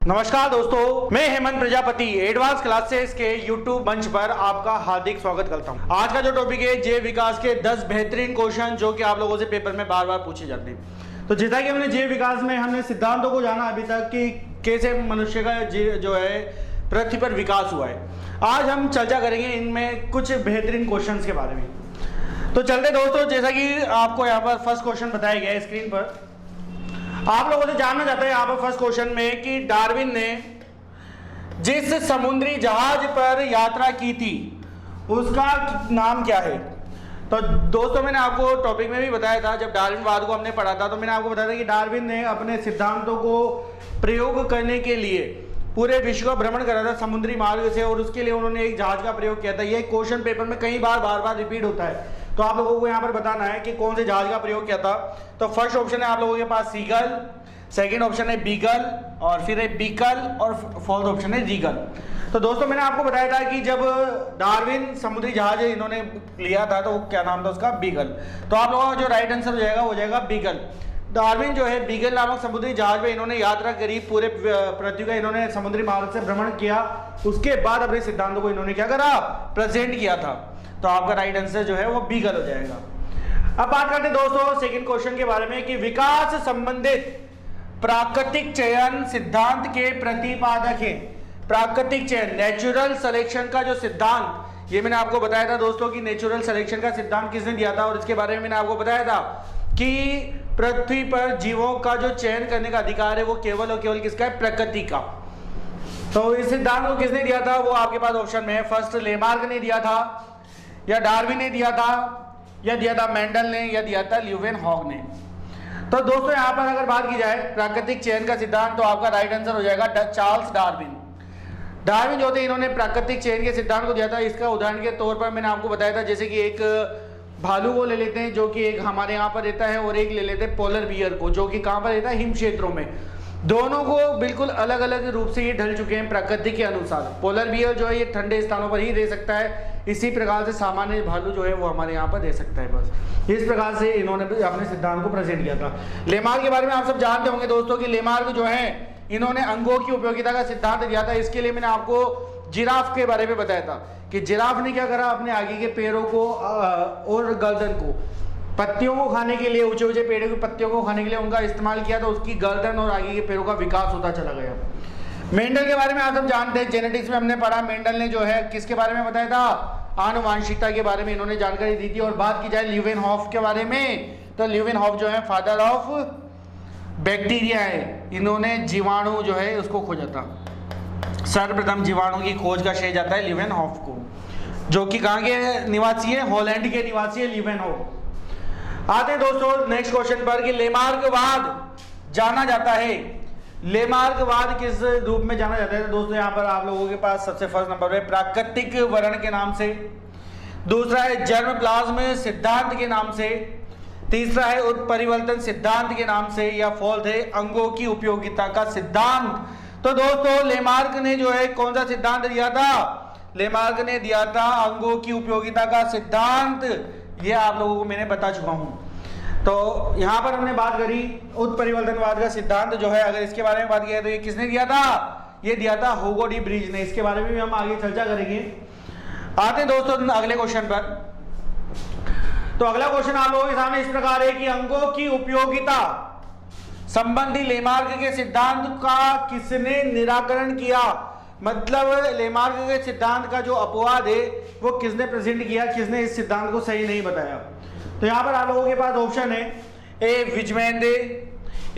नमस्कार दोस्तों, मैं हेमंत प्रजापति एडवांस क्लासेस के यूट्यूब मंच पर आपका हार्दिक स्वागत करता हूं। आज का जो टॉपिक है जैव विकास के 10 बेहतरीन क्वेश्चन जो कि आप लोगों से पेपर में बार बार पूछे जाते हैं। तो जैसा कि हमने जैव विकास में हमने सिद्धांतों को जाना अभी तक कि कैसे मनुष्य का जो है पृथ्वी पर विकास हुआ है। आज हम चर्चा करेंगे इनमें कुछ बेहतरीन क्वेश्चन के बारे में। तो चलते दोस्तों, जैसा कि आपको यहाँ पर फर्स्ट क्वेश्चन बताया गया है स्क्रीन पर, आप लोगों से जानना चाहते हैं यहाँ पर फर्स्ट क्वेश्चन में कि डार्विन ने जिस समुद्री जहाज पर यात्रा की थी उसका नाम क्या है। तो दोस्तों, मैंने आपको टॉपिक में भी बताया था, जब डार्विनवाद को हमने पढ़ा था तो मैंने आपको बताया था कि डार्विन ने अपने सिद्धांतों को प्रयोग करने के लिए पूरे विश्व का भ्रमण करा था समुद्री मार्ग से, और उसके लिए उन्होंने एक जहाज का प्रयोग किया था। ये क्वेश्चन पेपर में कई बार बार रिपीट होता है, तो आप लोगों को यहाँ पर बताना है कि कौन से जहाज का प्रयोग किया था। तो फर्स्ट ऑप्शन है आप लोगों के पास सीगल, सेकंड ऑप्शन है बीगल, और फिर है बीकल, और फोर्थ ऑप्शन है रीगल। तो दोस्तों, मैंने आपको बताया था कि जब डार्विन समुद्री जहाज इन्होंने लिया था तो क्या नाम था उसका, बीगल। तो आप लोगों का जो राइट आंसर हो जाएगा वो जाएगा बीगल। डार्विन जो है बीगल नामक समुद्री जहाज में इन्होंने यात्रा करी, पूरे पृथ्वी का इन्होंने समुद्री मार्ग से भ्रमण किया, उसके बाद अपने सिद्धांतों को इन्होंने क्या करा, प्रेजेंट किया था। तो आपका राइट आंसर जो है वो बीगल हो जाएगा। अब बात करते हैं दोस्तों सेकंड क्वेश्चन के बारे में कि विकास संबंधित प्राकृतिक चयन सिद्धांत के प्रतिपादक है। प्राकृतिक चयन, नेचुरल सिलेक्शन का जो सिद्धांत, ये मैंने आपको बताया था दोस्तों कि नेचुरल सिलेक्शन का सिद्धांत किसने दिया था, और इसके बारे में मैंने आपको बताया था कि पृथ्वी पर जीवों का जो चयन करने का अधिकार है वो केवल और केवल किसका है, प्रकृति का। तो इस सिद्धांत को किसने दिया था, वो आपके पास ऑप्शन में है। फर्स्ट लेमार्क ने दिया था, या डार्विन ने दिया था, या दिया था मेंडल ने, या दिया था ल्यूवेनहॉक ने। तो दोस्तों, यहां पर अगर बात की जाए प्राकृतिक चयन का सिद्धांत, तो आपका राइट आंसर हो जाएगा चार्ल्स डार्विन। डार्विन जो थे इन्होंने प्राकृतिक चयन के सिद्धांत को दिया था। इसका उदाहरण के तौर पर मैंने आपको बताया था, जैसे कि एक भालू को ले लेते हैं जो कि एक हमारे यहाँ पर रहता है, और एक ले लेते हैं पोलर बियर को जो कि कहाँ पर रहता है, हिम क्षेत्रों में। दोनों को बिल्कुल अलग अलग रूप से ये ढल चुके हैं प्रकृति के अनुसार। पोलर बियर जो है ये ठंडे स्थानों पर ही रह सकता है, इसी प्रकार से सामान्य भालू जो है वो हमारे यहाँ पर रह सकता है। बस इस प्रकार से इन्होंने अपने सिद्धांत को प्रेजेंट किया था। लेमार्क के बारे में आप सब जानते होंगे दोस्तों कि लेमार्क जो है इन्होंने अंगों की उपयोगिता का सिद्धांत दिया था। इसके लिए मैंने आपको जिराफ के बारे में बताया था कि जिराफ ने क्या करा, अपने आगे के पैरों को और गर्दन को पत्तियों को खाने के लिए, ऊंचे ऊंचे पेड़ों की पत्तियों को खाने के लिए उनका इस्तेमाल किया, तो उसकी गर्दन और आगे के पैरों का विकास होता चला गया। मेंडल के बारे में आप सब जानते हैं, जेनेटिक्स में हमने पढ़ा, मेंडल ने जो है किसके बारे में बताया था, आनुवांशिकता के बारे में इन्होंने जानकारी दी थी। और बात की जाए ल्यूवेनहॉफ के बारे में, तो ल्यूवेनहॉफ जो है फादर ऑफ बैक्टीरिया है। इन्होंने जीवाणु जो है उसको खोजा था, सर्वप्रथम जीवाणु की खोज का श्रेय जाता है ल्यूवेनहॉफ को, जो कि कहाँ के निवासी है, हॉलैंड के निवासी है ल्यूवेनहॉफ। आते हैं दोस्तों नेक्स्ट क्वेश्चन पर कि लेमार्कवाद जाना जाता है, लेमार्कवाद किस रूप में जाना जाता है। तो दोस्तों, यहाँ पर आप लोगों के पास सबसे फर्स्ट नंबर पे प्राकृतिक वर्ण के नाम से, दूसरा है जर्म प्लाज्म सिद्धांत के नाम से, तीसरा है उत्परिवर्तन सिद्धांत के नाम से, या फोर्थ है अंगों की उपयोगिता का सिद्धांत। तो दोस्तों, लेमार्क ने जो है कौन सा सिद्धांत दिया था, लेमार्क ने दिया था अंगों की उपयोगिता का सिद्धांत। ये आप लोगों को मैंने बता चुका हूं। तो यहां पर हमने बात करी उत्परिवर्तनवाद का सिद्धांत जो है, अगर इसके बारे में बात किया तो ये किसने दिया था, ये दिया था ह्यूगो डी ब्रिज ने। इसके बारे में भी हम आगे चर्चा करेंगे। आते हैं दोस्तों अगले क्वेश्चन पर। तो अगला क्वेश्चन आप लोगों के सामने इस प्रकार है कि अंगों की उपयोगिता संबंधी लेमार्क के सिद्धांत का किसने निराकरण किया। मतलब लेमार्क के सिद्धांत का जो अपवाद है वो किसने प्रेजेंट किया, किसने इस सिद्धांत को सही नहीं बताया। तो यहां पर आप लोगों के पास ऑप्शन है, ए विजमैन ने,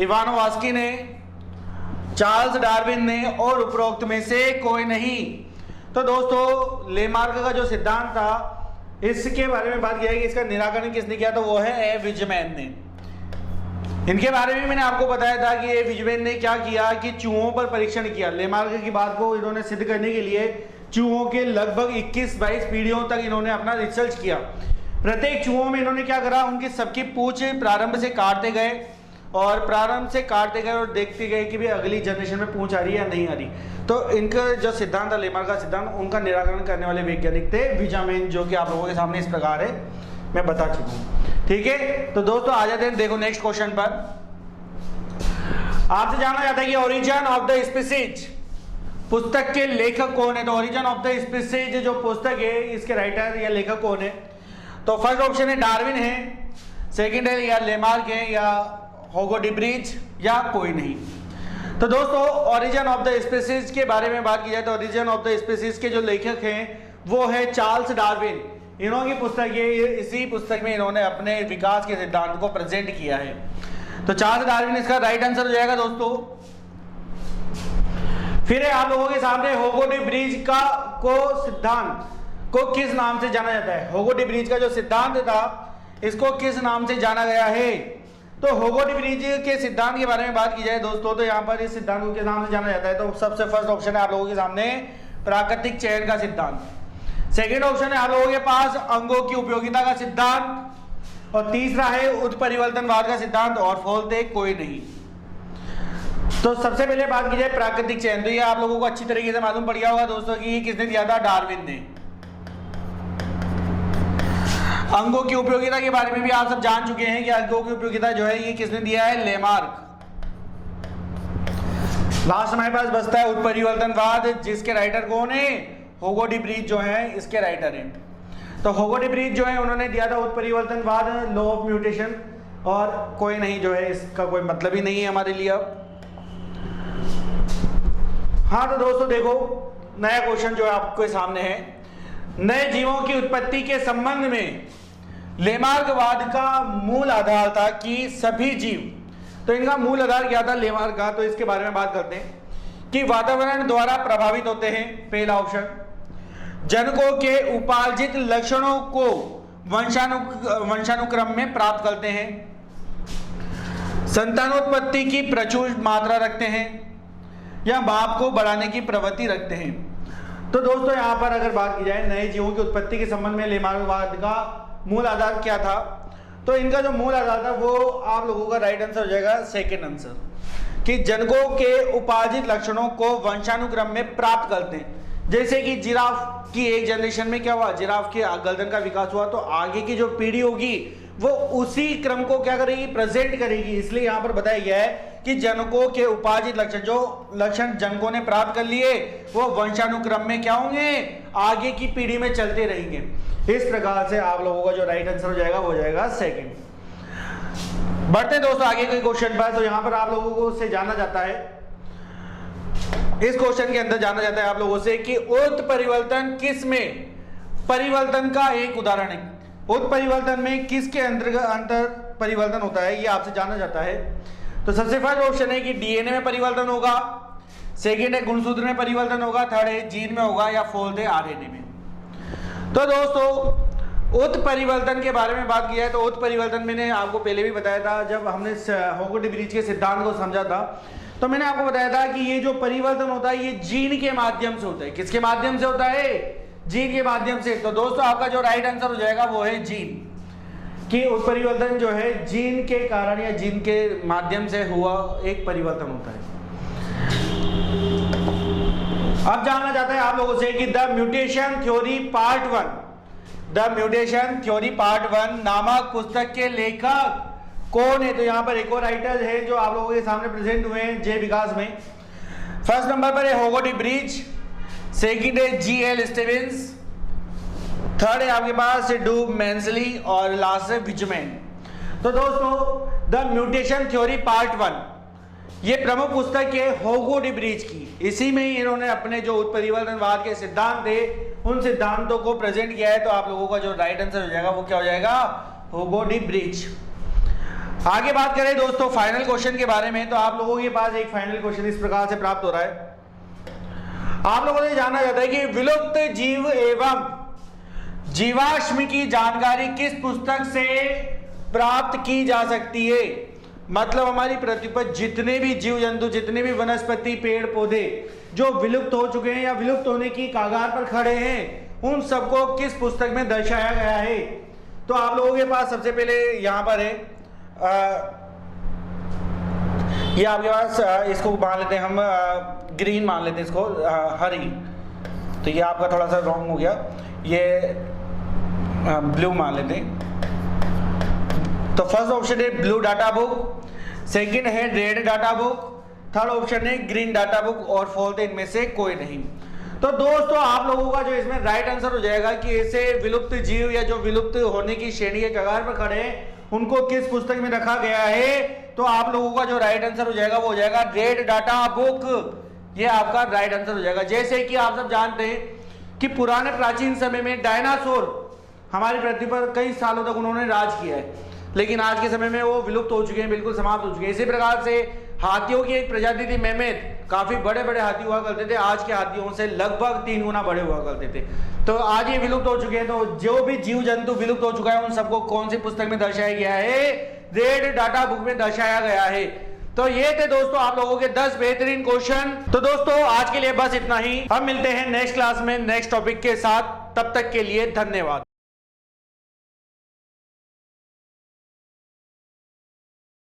इवानोवास्की ने, चार्ल्स डार्विन ने, और उपरोक्त में से कोई नहीं। तो दोस्तों, लेमार्क का जो सिद्धांत था इसके बारे में बात किया कि इसका निराकरण किसने किया, तो वो है ए विजमैन ने। इनके बारे में मैंने आपको बताया था कि ए विजमैन ने क्या किया कि चूहों पर परीक्षण किया। लेमार्क की बात को इन्होंने सिद्ध करने के लिए चूहों के लगभग 21-22 पीढ़ियों तक इन्होंने अपना रिसर्च किया। प्रत्येक चूहों में इन्होंने क्या करा, उनकी सबकी पूंछ प्रारंभ से काटते गए, और प्रारंभ से काटते गए और देखते गए कि भी अगली जनरेशन में पूंछ आ रही है या नहीं आ रही। तो इनका जो सिद्धांत था लेमार्क का सिद्धांत, उनका निराकरण करने वाले वैज्ञानिक थे विजमैन, जो कि आप लोगों के सामने इस प्रकार है, मैं बता चुका हूं। ठीक है, तो दोस्तों आ जाते हैं देखो नेक्स्ट क्वेश्चन पर। आपसे जानना जाता है कि ओरिजिन ऑफ द स्पीसीज पुस्तक के लेखक कौन है। तो ओरिजिन ऑफ द स्पीसीज जो पुस्तक है इसके राइटर या लेखक कौन है। तो फर्स्ट ऑप्शन है डार्विन है, सेकंड है या लेमार्क है, या होगो डी ब्रिज, या कोई नहीं। तो दोस्तों ओरिजिन ऑफ द स्पीसीज के बारे में बात की जाए तो ओरिजिन ऑफ द स्पीसीज के जो लेखक हैं वो है चार्ल्स डार्विन। इन्होंने पुस्तक है, इसी पुस्तक में इन्होंने अपने विकास के सिद्धांत को प्रेजेंट किया है। तो चार्ल्स डार्विन इसका राइट आंसर हो जाएगा दोस्तों। फिर है आप लोगों के सामने होगो डी ब्रिज का को सिद्धांत को किस नाम से जाना जाता है। होगो डी ब्रिज का जो सिद्धांत था इसको किस नाम से जाना गया है। तो होगो डी ब्रिज के सिद्धांत के बारे में बात की जाए दोस्तों तो यहाँ पर इस सिद्धांत को किस नाम से जाना जाता है। तो सबसे फर्स्ट ऑप्शन है आप लोगों के सामने प्राकृतिक चयन का सिद्धांत। सेकेंड ऑप्शन है आप लोगों के पास अंगों की उपयोगिता का सिद्धांत, और तीसरा है उत्परिवर्तनवाद का सिद्धांत, और फोर्थ है कोई नहीं। तो सबसे पहले बात की जाए प्राकृतिक चयन, तो ये आप लोगों को अच्छी तरीके से मालूम पड़ गया होगा दोस्तों कि ये किसने दिया था, डार्विन ने। अंगों की उपयोगिता के बारे में भी आप सब जान चुके हैं कि अंगों की उपयोगिता जो है ये किसने दिया है, लेमार्क। लास्ट हमारे पास बचता है उत्परिवर्तनवाद, जिसके राइटर कौन है, होगो डी ब्रिज जो है इसके राइटर हैं। तो होगो डी ब्रिज जो है उन्होंने दिया था उत्परिवर्तनवाद, लॉ ऑफ म्यूटेशन, और कोई नहीं जो है इसका कोई मतलब ही नहीं है हमारे लिए अब। हाँ तो दोस्तों देखो नया क्वेश्चन जो है आपके सामने है, नए जीवों की उत्पत्ति के संबंध में लेमार्कवाद का मूल आधार था कि सभी जीव, तो इनका मूल आधार क्या था लेमार्क का, तो इसके बारे में बात करते हैं कि वातावरण द्वारा प्रभावित होते हैं, पहला ऑप्शन। जनकों के उपार्जित लक्षणों को वंशानुक्रम में प्राप्त करते हैं, संतानोत्पत्ति की प्रचुर मात्रा रखते हैं, या बाप को बढ़ाने की प्रवृत्ति रखते हैं। तो दोस्तों यहाँ पर अगर बात की जाए नए जीवों की उत्पत्ति के संबंध में लेमार्कवाद का मूल आधार क्या था, तो इनका जो मूल आधार था वो आप लोगों का राइट आंसर हो जाएगा सेकंड आंसर, कि जनकों के उपार्जित लक्षणों को वंशानुक्रम में प्राप्त करते हैं। जैसे कि जिराफ की एक जनरेशन में क्या हुआ, जिराफ के गर्दन का विकास हुआ, तो आगे की जो पीढ़ी होगी वो उसी क्रम को क्या करेगी, प्रेजेंट करेगी। इसलिए यहाँ पर बताया गया है कि जनकों के उपार्जित लक्षण, जो लक्षण जनकों ने प्राप्त कर लिए वो वंशानुक्रम में क्या होंगे, आगे की पीढ़ी में चलते रहेंगे। इस प्रकार से आप लोगों का जो राइट आंसर हो जाएगा वो हो जाएगा सेकंड। बढ़ते हैं दोस्तों आगे के क्वेश्चन पर। तो यहाँ पर आप लोगों को से जाना जाता है, इस क्वेश्चन के अंदर जाना जाता है आप लोगों से कि उत्परिवर्तन किस में परिवर्तन का एक उदाहरण है। उत्परिवर्तन में किसके अंतर परिवर्तन होता है ये आपसे जाना जाता है। तो सबसे फर्स्ट ऑप्शन है कि डीएनए में परिवर्तन होगा, सेकेंड है गुणसूत्र में परिवर्तन होगा, थर्ड है जीन में होगा, या फोर्थ है आरएनए में। तो दोस्तों उत्परिवर्तन के बारे में बात की जाए तो उत्परिवर्तन मैंने आपको पहले भी बताया था, जब हमने होगो डी ब्रिज के सिद्धांत को समझा था तो मैंने आपको बताया था कि ये जो परिवर्तन होता है ये जीन के माध्यम से होता है। किसके माध्यम से होता है, जीन के माध्यम से। तो दोस्तों आपका जो राइट आंसर हो जाएगा वो है जीन, कि उत्परिवर्तन जो है जीन के कारण या जीन के माध्यम से हुआ एक परिवर्तन होता है। अब जानना चाहते हैं आप लोगों से कि the mutation theory part 1, the mutation theory part 1 नामक पुस्तक के लेखक कौन है। तो यहाँ पर एक और राइटर है जो आप लोगों के सामने प्रेजेंट हुए हैं जय विकास में। फर्स्ट नंबर पर है होगो डी ब्रिज, सेकंड है जीएल स्टीवेंस, थर्ड है आपके पास डू मैंसली, और लास्ट है विजमैन। तो दोस्तों द म्यूटेशन थ्योरी पार्ट 1 ये प्रमुख पुस्तक है होगो डी ब्रिज की। इसी में ही इन्होंने अपने जो उत्परिवर्तनवाद के सिद्धांत थे उन सिद्धांतों को प्रेजेंट किया है। तो आप लोगों का जो राइट आंसर हो जाएगा वो क्या हो जाएगा, होगो डी ब्रिज। आगे बात करें दोस्तों फाइनल क्वेश्चन के बारे में, तो आप लोगों के पास एक फाइनल क्वेश्चन इस प्रकार से प्राप्त हो रहा है। आप लोगों से जानना चाहता है कि विलुप्त जीव एवं जीवाश्म की जानकारी किस पुस्तक से प्राप्त की जा सकती है। मतलब हमारी पृथ्वी पर जितने भी जीव जंतु, जितने भी वनस्पति, पेड़ पौधे जो विलुप्त हो चुके हैं या विलुप्त होने की कगार पर खड़े हैं, उन सबको किस पुस्तक में दर्शाया गया है। तो आप लोगों के पास सबसे पहले यहां पर है ये आपके पास इसको मान लेते हैं हम ग्रीन मान लेते हैं इसको, हरी। तो ये आपका थोड़ा सा रॉन्ग हो गया, ये ब्लू मान लेते हैं। तो फर्स्ट ऑप्शन है ब्लू डाटा बुक, सेकंड है red data book, third option है ग्रीन डाटा बुक और फोर्थ इनमें से कोई नहीं। तो दोस्तों आप लोगों का जो इसमें राइट आंसर हो जाएगा कि ऐसे विलुप्त जीव या जो विलुप्त होने की श्रेणी के कगार पर खड़े हैं उनको किस पुस्तक में रखा गया है, तो आप लोगों का जो राइट आंसर हो जाएगा वो हो जाएगा रेड डाटा बुक। ये आपका राइट आंसर हो जाएगा। जैसे कि आप सब जानते हैं कि पुराने प्राचीन समय में डायनासोर हमारी पृथ्वी पर कई सालों तक उन्होंने राज किया है, लेकिन आज के समय में वो विलुप्त हो चुके हैं, बिल्कुल समाप्त हो चुके हैं। इसी प्रकार से हाथियों की एक प्रजाति थी मेमेथ, काफी बड़े बड़े हाथी हुआ करते थे, आज के हाथियों से लगभग 3 गुना बड़े हुआ करते थे। तो आज ये विलुप्त हो चुके हैं। तो जो भी जीव जंतु विलुप्त हो चुका है उन सबको कौन सी पुस्तक में दर्शाया गया है? रेड डाटा बुक में दर्शाया गया है। तो ये थे दोस्तों आप लोगों के 10 बेहतरीन क्वेश्चन। तो दोस्तों आज के लिए बस इतना ही। हम मिलते हैं नेक्स्ट क्लास में नेक्स्ट टॉपिक के साथ। तब तक के लिए धन्यवाद।